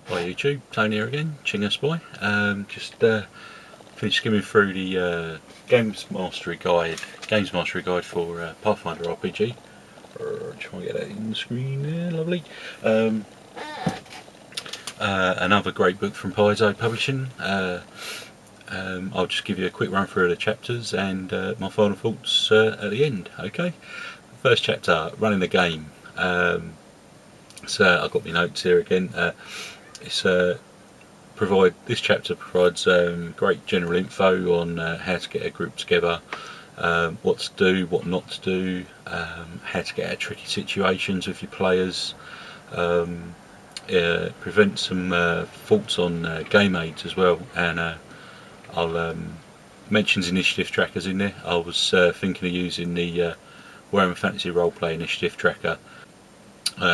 Hi YouTube, Tony here again, Chingus boy. Just finished skimming through the Gamesmastery guide for Pathfinder RPG. Try and get that in the screen there, lovely. Another great book from Paizo Publishing. I'll just give you a quick run through of the chapters and my final thoughts at the end. Okay, first chapter, running the game. So I've got my notes here again. This chapter provides great general info on how to get a group together, what to do, what not to do, how to get out of tricky situations with your players, prevent some faults on game aids as well, and I'll mentions initiative trackers in there. I was thinking of using the Warhammer Fantasy Roleplay initiative tracker,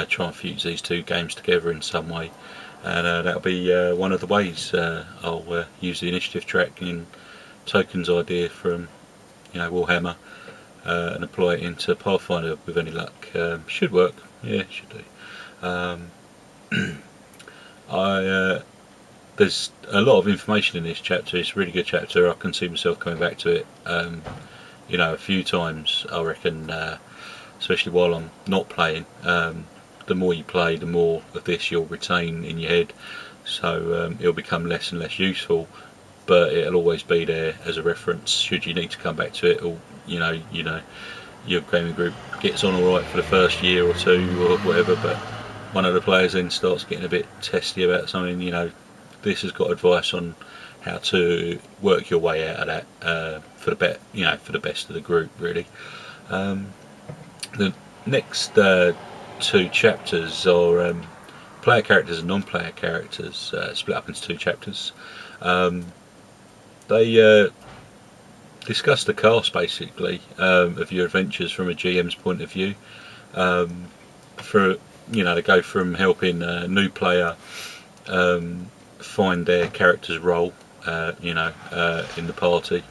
try and fuse these two games together in some way. And that'll be one of the ways I'll use the initiative tracking tokens idea from Warhammer and apply it into Pathfinder with any luck. Should work, yeah, should do. There's a lot of information in this chapter. It's a really good chapter. I can see myself coming back to it a few times, I reckon, especially while I'm not playing. The more you play, the more of this you'll retain in your head, so it'll become less and less useful, but it'll always be there as a reference should you need to come back to it, or your gaming group gets on alright for the first year or two or whatever, but one of the players then starts getting a bit testy about something. This has got advice on how to work your way out of that for the best of the group, really. The next two chapters are player characters and non-player characters, split up into two chapters. They discuss the cast basically of your adventures from a GM's point of view. They go from helping a new player find their character's role, in the party.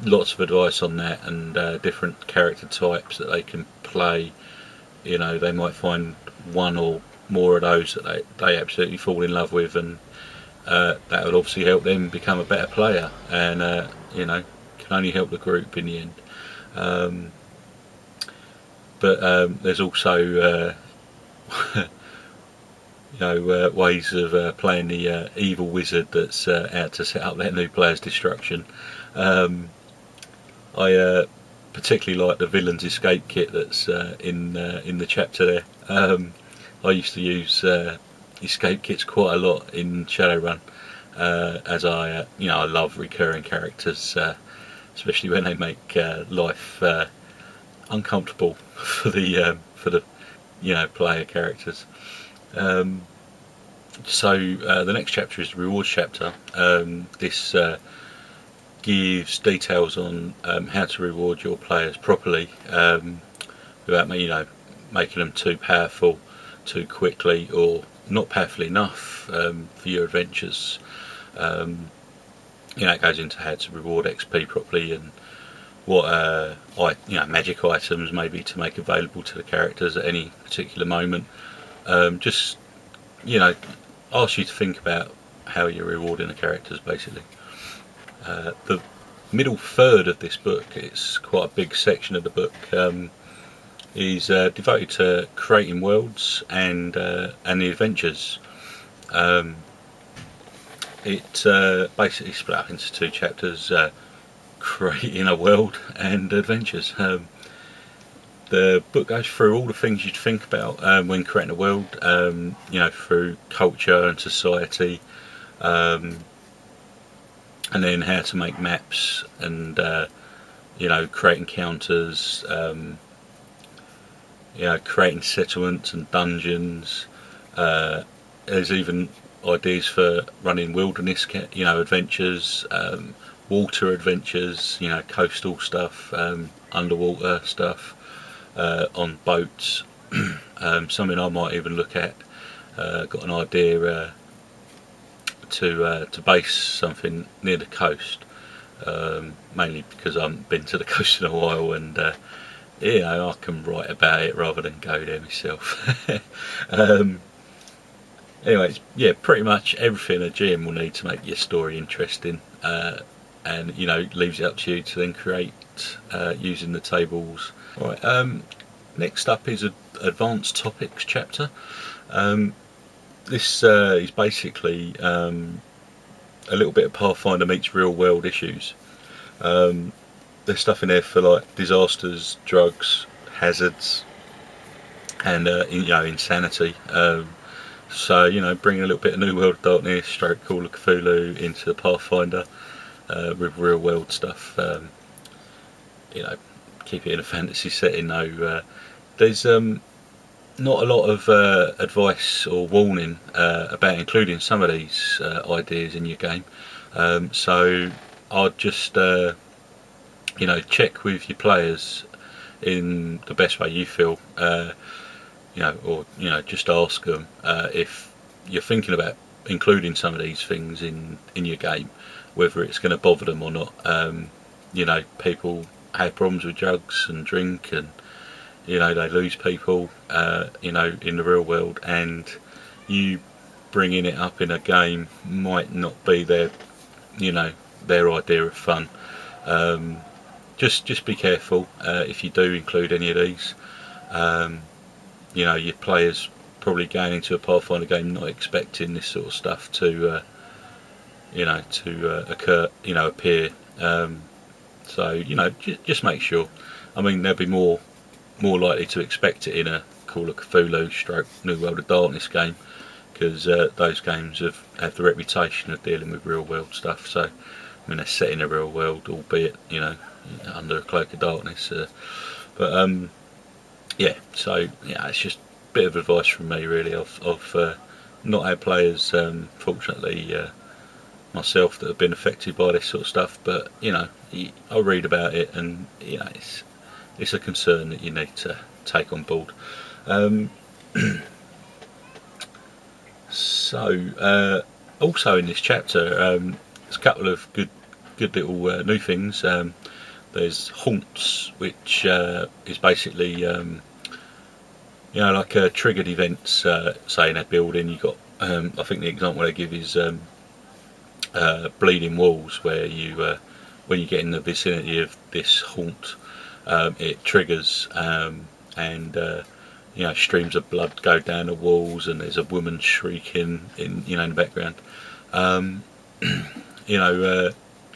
Lots of advice on that, and different character types that they can play. They might find one or more of those that they absolutely fall in love with, and that would obviously help them become a better player, and can only help the group in the end. But there's also ways of playing the evil wizard that's out to set up that new player's destruction. I particularly like the villain's escape kit that's in the chapter there. I used to use escape kits quite a lot in Shadowrun, as I love recurring characters, especially when they make life uncomfortable for the player characters. So the next chapter is the rewards chapter. This gives details on how to reward your players properly, without making them too powerful too quickly, or not powerful enough for your adventures. It goes into how to reward XP properly, and what magic items maybe to make available to the characters at any particular moment. Just ask you to think about how you're rewarding the characters basically. The middle third of this book, it's quite a big section of the book, is devoted to creating worlds and the adventures. It basically split up into two chapters, creating a world and adventures. The book goes through all the things you'd think about when creating a world, through culture and society, and then how to make maps and create encounters, creating settlements and dungeons. There's even ideas for running wilderness adventures, water adventures, coastal stuff, underwater stuff, on boats. Something I might even look at. Got an idea to base something near the coast, mainly because I haven't been to the coast in a while, and I can write about it rather than go there myself. Anyway, yeah, pretty much everything a GM will need to make your story interesting, and leaves it up to you to then create using the tables. Right. Next up is an advanced topics chapter. This is basically a little bit of Pathfinder meets real world issues. There's stuff in there for like disasters, drugs, hazards, and insanity. So bringing a little bit of New World Darkness, stroke Call of Cthulhu into the Pathfinder with real world stuff. Keep it in a fantasy setting though. There's not a lot of advice or warning about including some of these ideas in your game. So I'd just check with your players in the best way you feel, or just ask them if you're thinking about including some of these things in your game, whether it's going to bother them or not. People have problems with drugs and drink, and they lose people in the real world, and you bringing it up in a game might not be their idea of fun. Just be careful if you do include any of these. Your players probably going into a Pathfinder game not expecting this sort of stuff to occur, appear. So just make sure. I mean, they'll be more likely to expect it in a Call of Cthulhu stroke New World of Darkness game, because those games have the reputation of dealing with real world stuff. So I mean, they're set in a real world, albeit under a cloak of darkness. It's just a bit of advice from me really. I've not had players, fortunately, myself, that have been affected by this sort of stuff, but I read about it, and it's a concern that you need to take on board. Also in this chapter, there's a couple of good little new things. There's haunts, which is basically like triggered events. Say in a building, you got I think the example they give is bleeding walls, where you when you get in the vicinity of this haunt, it triggers, and streams of blood go down the walls, and there's a woman shrieking in the background.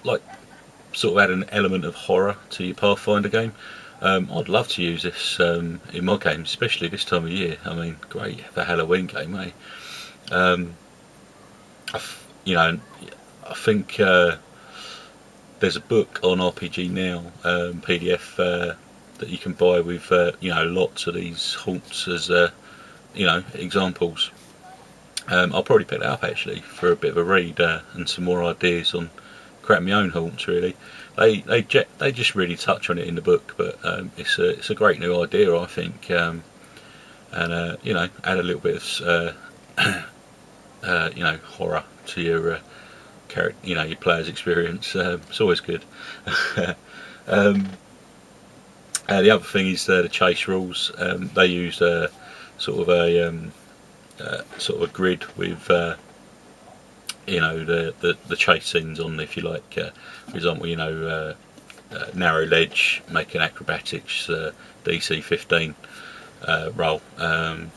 Like sort of add an element of horror to your Pathfinder game. I'd love to use this in my game, especially this time of year. I mean, great for a Halloween game, eh? I think there's a book on RPG Now, PDF, that you can buy with lots of these haunts as examples. I'll probably pick that up actually for a bit of a read and some more ideas on creating my own haunts. Really, they just really touch on it in the book, but it's a great new idea, I think, and add a little bit of horror to your your player's experience. It's always good. The other thing is the chase rules. They use sort of a grid with the chase scenes on, if you like. For example, narrow ledge, make an acrobatics DC 15 roll. And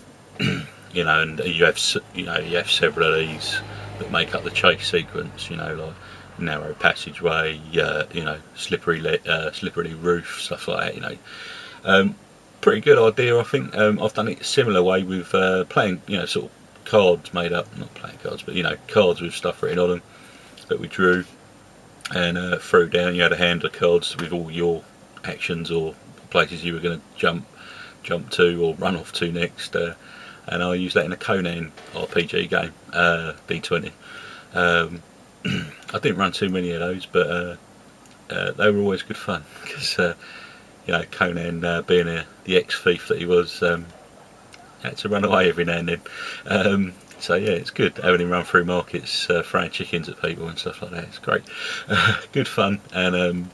you have several of these that make up the chase sequence. Like narrow passageway, slippery roof, stuff like that. Pretty good idea, I think. I've done it a similar way with playing, sort of cards made up, not playing cards, but cards with stuff written on them that we drew and threw down. You had a hand of cards with all your actions or places you were going to jump to or run off to next, and I used that in a Conan RPG game, D20. I didn't run too many of those, but they were always good fun, because Conan, being the ex-thief that he was, had to run away every now and then. So yeah, it's good having him run through markets, throwing chickens at people and stuff like that. It's great, good fun, and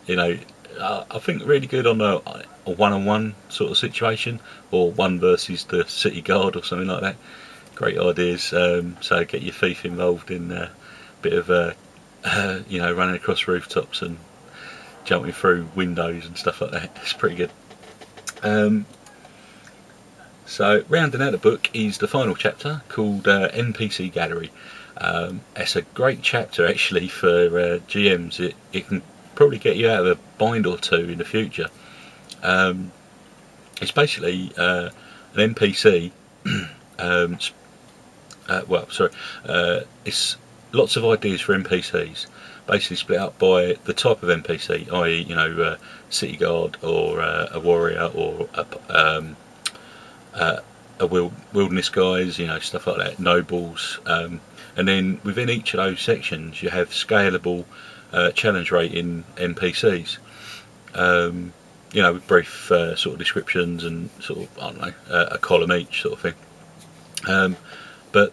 I think really good on a one-on-one sort of situation, or one versus the city guard or something like that. great ideas. So get your thief involved in a bit of running across rooftops and jumping through windows and stuff like that. It's pretty good. So rounding out the book is the final chapter called NPC Gallery. It's a great chapter actually for GMs. It can probably get you out of a bind or two in the future. It's basically an NPC. It's lots of ideas for NPCs, basically split up by the type of NPC, i.e., city guard or a warrior or a wilderness guys, stuff like that, nobles, and then within each of those sections you have scalable challenge rating NPCs. With brief sort of descriptions and sort of, I don't know, a column each sort of thing. But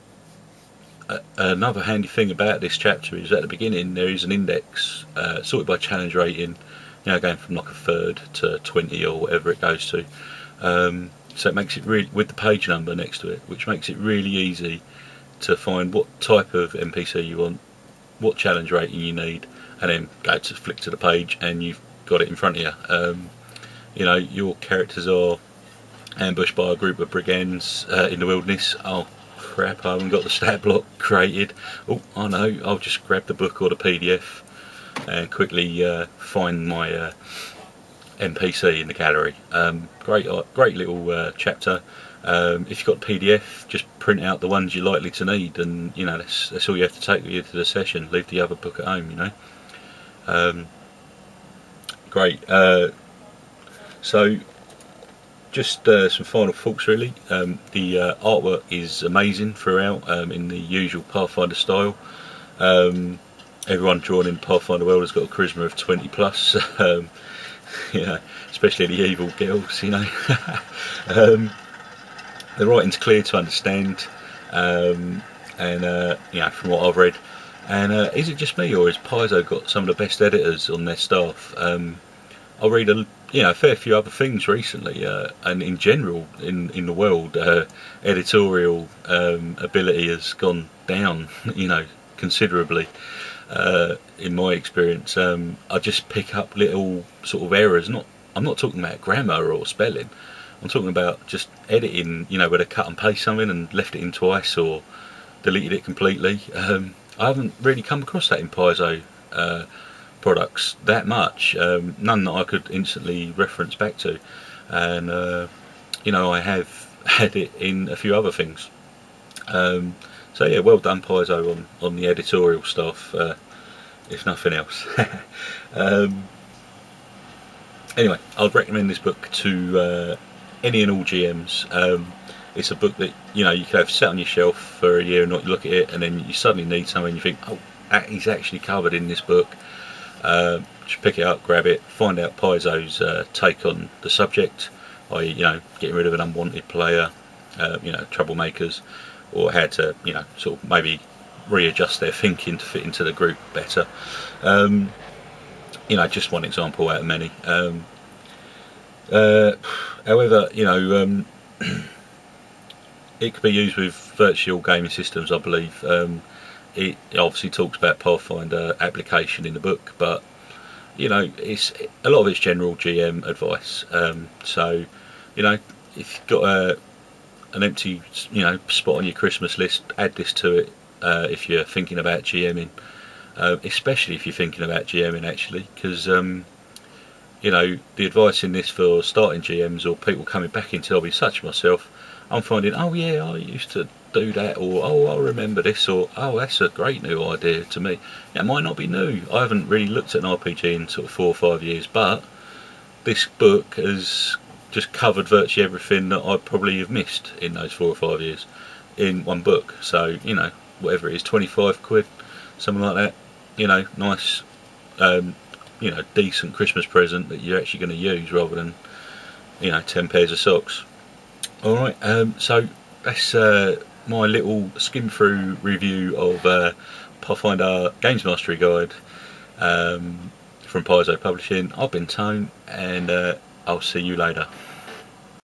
another handy thing about this chapter is at the beginning there is an index sorted by challenge rating, going from like a third to 20 or whatever it goes to. So it makes it really, with the page number next to it, which makes it really easy to find what type of NPC you want, what challenge rating you need, and then flick to the page and you've got it in front of you. Your characters are ambushed by a group of brigands in the wilderness. Oh crap, I haven't got the stat block created. Oh, I know, I'll just grab the book or the PDF and quickly find my NPC in the gallery. Great little chapter. If you've got PDF, just print out the ones you're likely to need, and that's all you have to take with you to the session. Leave the other book at home. Great. So just some final thoughts really. The artwork is amazing throughout, in the usual Pathfinder style. Everyone drawn in Pathfinder world has got a charisma of 20 plus. Especially the evil girls. The writing's clear to understand, and from what I've read. And is it just me, or has Paizo got some of the best editors on their staff? I read a fair few other things recently, and in general in the world, editorial ability has gone down, considerably. In my experience, I just pick up little sort of errors. I'm not talking about grammar or spelling. I'm talking about just editing, where they cut and paste something and left it in twice or deleted it completely. I haven't really come across that in Paizo products that much. None that I could instantly reference back to, and I have had it in a few other things. So yeah, well done Paizo on the editorial stuff, if nothing else. Anyway, I'd recommend this book to any and all GMs. It's a book that you could have set on your shelf for a year and not look at it, and then you suddenly need something and you think, oh, that is actually covered in this book. Just pick it up, grab it, find out Paizo's take on the subject, i.e., getting rid of an unwanted player, troublemakers, or how to sort of maybe readjust their thinking to fit into the group better. Just one example out of many. However, it could be used with virtual gaming systems, I believe. It obviously talks about Pathfinder application in the book, but it's a lot of it's general GM advice. So if you've got an empty spot on your Christmas list, add this to it. If you're thinking about GMing, especially if you're thinking about GMing actually, because the advice in this for starting GMs or people coming back into hobby such as myself, I'm finding, oh yeah, I used to do that, or oh, I remember this, or oh, that's a great new idea to me. It might not be new. I haven't really looked at an RPG in sort of 4 or 5 years, but this book has just covered virtually everything that I probably have missed in those 4 or 5 years in one book. So whatever it is, 25 quid, something like that. Nice, decent Christmas present that you're actually going to use rather than 10 pairs of socks. Alright, so that's my little skim through review of Pathfinder Gamesmastery Guide from Paizo Publishing. I've been Tone, and I'll see you later.